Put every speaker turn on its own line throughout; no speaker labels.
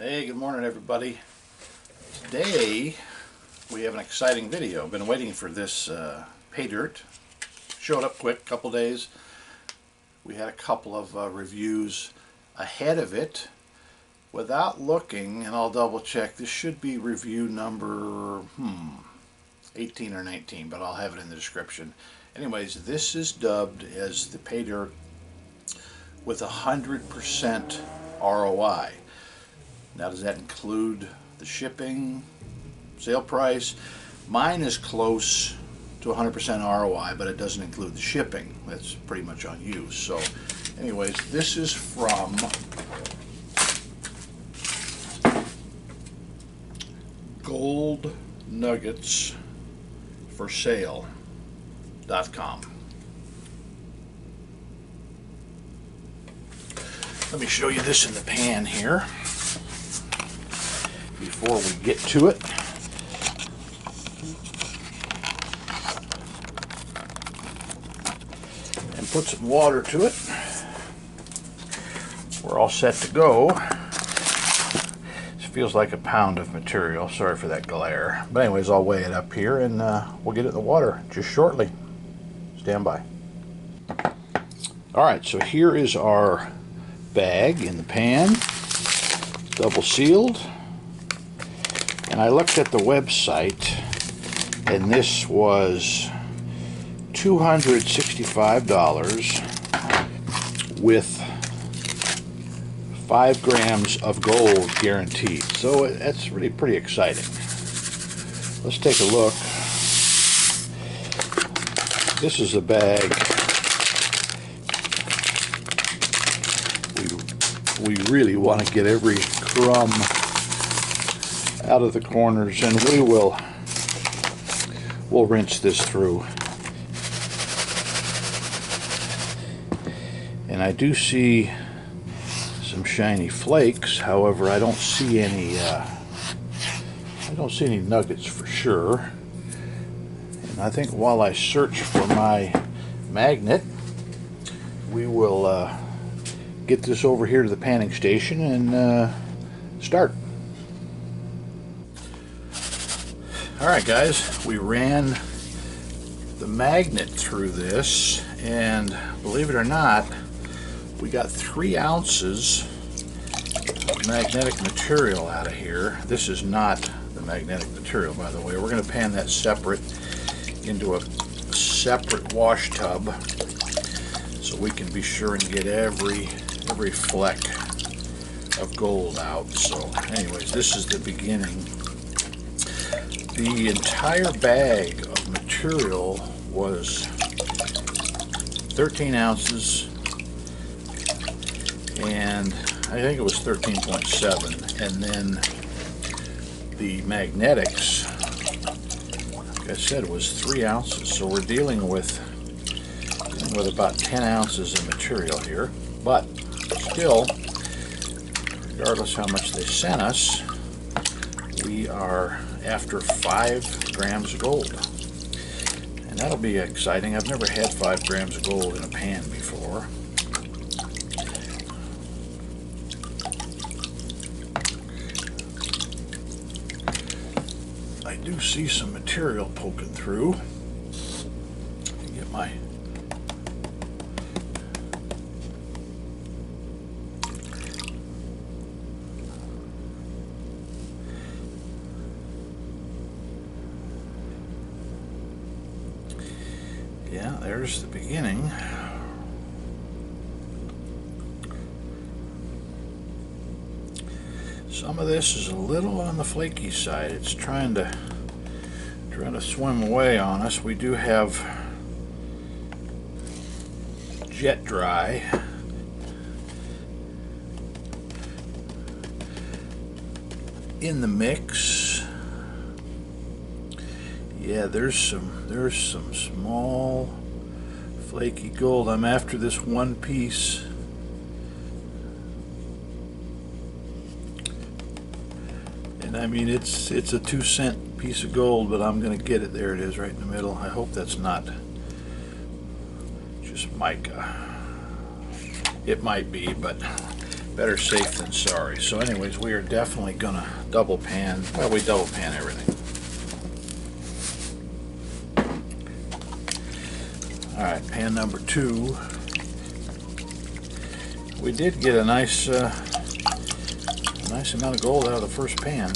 Hey, good morning everybody. Today we have an exciting video. I've been waiting for this pay dirt. Showed up quick, couple days. We had a couple of reviews ahead of it. Without looking, and I'll double check, this should be review number 18 or 19, but I'll have it in the description. Anyways, this is dubbed as the pay dirt with 100% ROI. Now, does that include the shipping, sale price? Mine is close to 100% ROI, but it doesn't include the shipping. That's pretty much on you. So anyways, this is from Gold Nuggets for Sale.com. Let me show you this in the pan here before we get to it. And put some water to it. We're all set to go. This feels like a pound of material. Sorry for that glare. But anyways, I'll weigh it up here and we'll get it in the water just shortly. Stand by. Alright, so here is our bag in the pan, double sealed. And I looked at the website, and this was $265 with 5 grams of gold guaranteed. So that's really pretty exciting. Let's take a look. This is the bag. We really want to get every crumb out of the corners, and we'll rinse this through. And I do see some shiny flakes. However, I don't see any nuggets for sure. And I think while I search for my magnet, we will get this over here to the panning station and start. Alright guys, we ran the magnet through this, and believe it or not, we got 3 ounces of magnetic material out of here. This is not the magnetic material, by the way. We're going to pan that separate into a separate wash tub so we can be sure and get every fleck of gold out. So anyways, this is the beginning. The entire bag of material was 13 ounces, and I think it was 13.7, and then the magnetics, like I said, was 3 ounces. So we're dealing with about 10 ounces of material here, but still, regardless how much they sent us, we are after 5 grams of gold. And that'll be exciting. I've never had 5 grams of gold in a pan before. I do see some material poking through. Get my yeah, there's the beginning. Some of this is a little on the flaky side. It's trying to swim away on us. We do have jet dry. In the mix. Yeah, there's some small flaky gold. I'm after this one piece. And I mean, it's a 2-cent piece of gold, but I'm gonna get it. There it is, right in the middle. I hope that's not just mica. It might be, but better safe than sorry. So anyways, we are definitely gonna double pan. Well, we double pan everything. All right, pan number 2. We did get a nice amount of gold out of the first pan.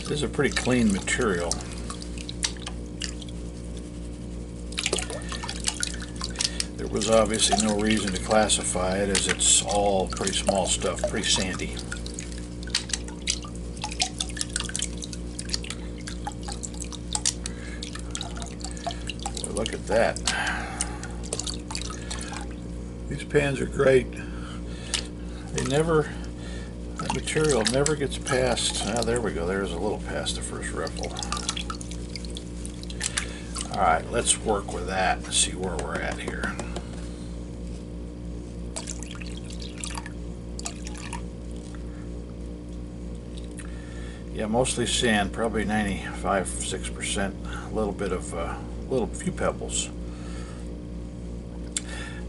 This is a pretty clean material. There was obviously no reason to classify it, as it's all pretty small stuff, pretty sandy. Well, look at that. These pans are great. That material never gets past. Ah, there we go. There's a little past the first riffle. All right, let's work with that and see where we're at here. Yeah, mostly sand, probably 95–6%. A little bit of few pebbles.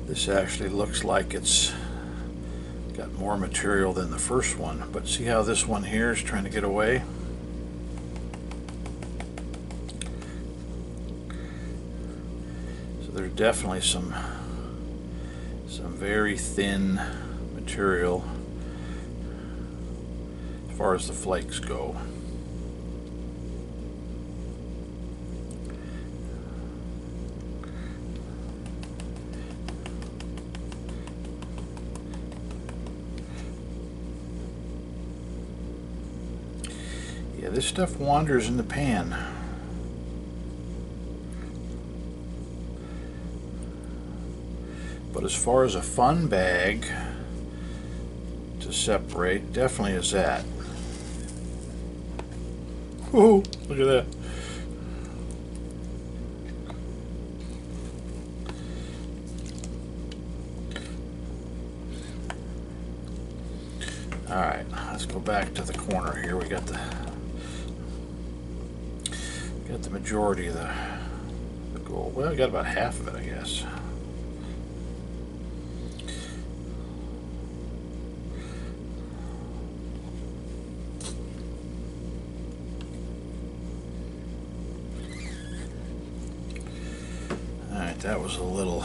This actually looks like it's got more material than the first one, but see how this one here is trying to get away? So there's definitely some very thin material as far as the flakes go. Yeah, this stuff wanders in the pan. But as far as a fun bag to separate, definitely is that. Whoa, look at that. All right, let's go back to the corner here. We got the majority of the gold. Well, we got about half of it, I guess. All right, that was a little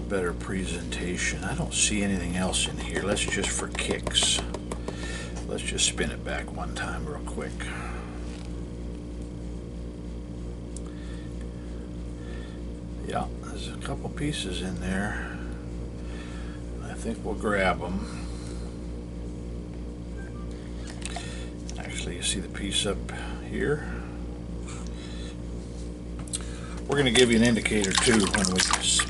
better presentation. I don't see anything else in here. Let's just, for kicks, let's just spin it back one time real quick. Yeah, there's a couple pieces in there. I think we'll grab them. Actually, you see the piece up here? We're going to give you an indicator too when we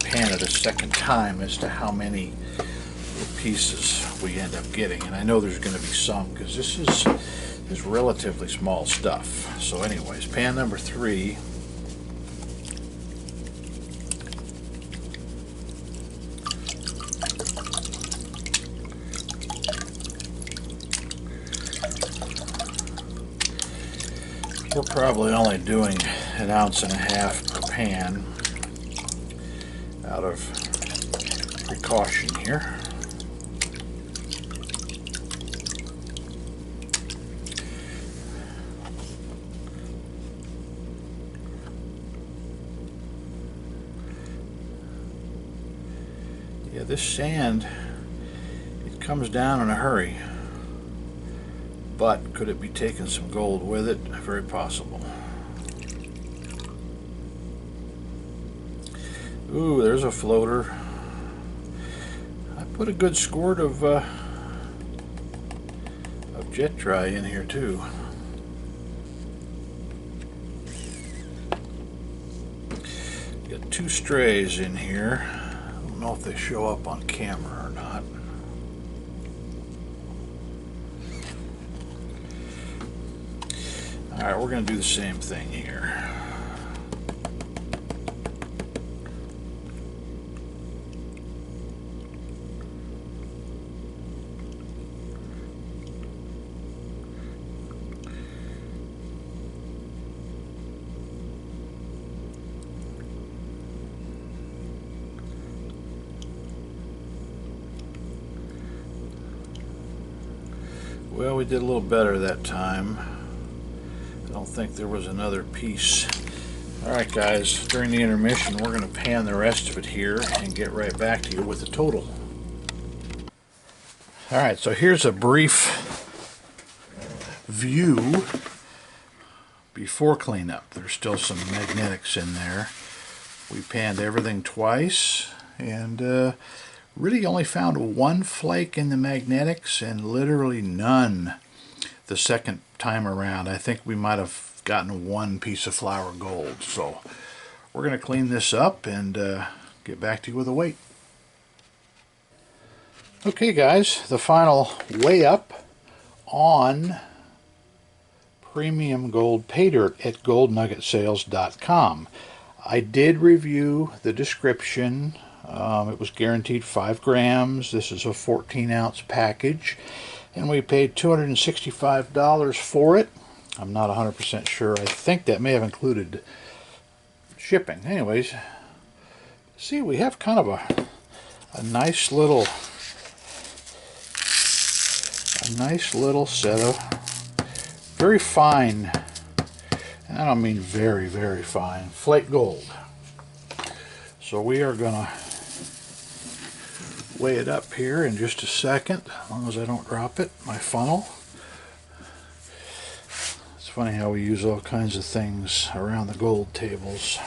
pan it a second time as to how many pieces we end up getting. And I know there's going to be some, because this is relatively small stuff. So anyways, pan number 3. We're probably only doing 1.5 ounces per pan out of precaution here. Yeah, this sand, it comes down in a hurry. But could it be taking some gold with it? Very possible. Ooh, there's a floater. I put a good squirt of jet dry in here too. Got 2 strays in here. I don't know if they show up on camera or not. Alright, we're going to do the same thing here. we did a little better that time. I don't think there was another piece. Alright guys, during the intermission we're going to pan the rest of it here and get right back to you with the total. Alright, so here's a brief view before cleanup. There's still some magnetics in there. We panned everything twice and really only found one flake in the magnetics and literally none the second time around. I think we might have gotten one piece of flour gold. So we're going to clean this up and get back to you with a weight. Okay guys, the final weigh up on premium gold pay dirt at goldnuggetsales.com. I did review the description. It was guaranteed 5 grams. This is a 14-ounce package, and we paid $265 for it. I'm not 100% sure. I think that may have included shipping. Anyways, see, we have kind of a nice little set of very fine, and I don't mean very, very fine, flake gold. So we are going to weigh it up here in just a second, as long as I don't drop it, my funnel. It's funny how we use all kinds of things around the gold tables.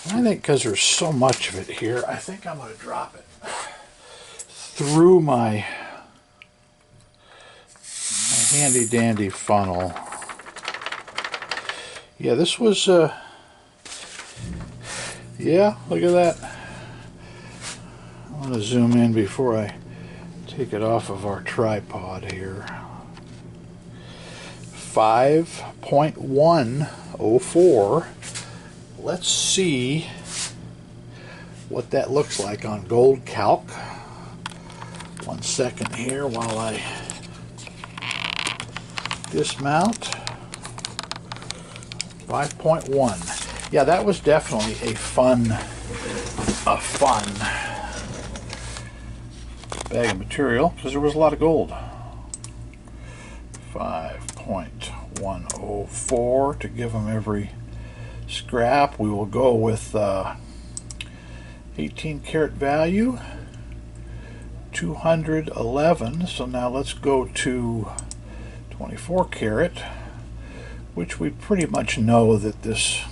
And I think because there's so much of it here, I think I'm going to drop it through my handy dandy funnel. Yeah, this was yeah, look at that. I want to zoom in before I take it off of our tripod here. 5.104. Let's see what that looks like on Gold Calc. 1 second here while I dismount. 5.1. Yeah, that was definitely a fun bag of material because there was a lot of gold. 5.104 to give them every scrap. We will go with 18 karat value, 211. So now let's go to 24 karat, which we pretty much know that this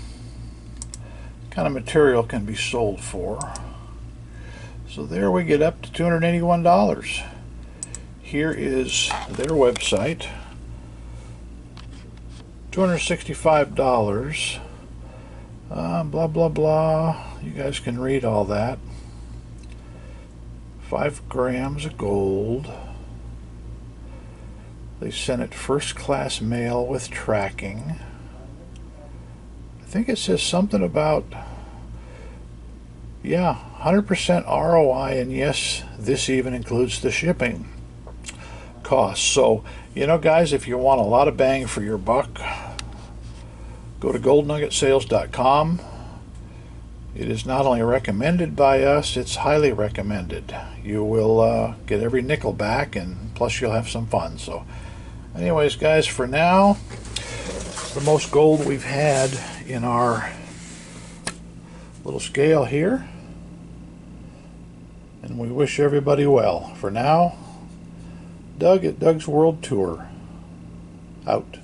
kind of material can be sold for. So there we get up to $281. Here is their website. $265. Blah blah blah. You guys can read all that. 5 grams of gold. They sent it first class mail with tracking. I think it says something about, yeah, 100% ROI, and yes, this even includes the shipping costs. So, you know guys, if you want a lot of bang for your buck, go to goldnuggetsales.com. It is not only recommended by us, it's highly recommended. You will get every nickel back, and plus you'll have some fun. So anyways guys, for now, the most gold we've had in our little scale here, and we wish everybody well. For now, Doug at Doug's World Tour, out.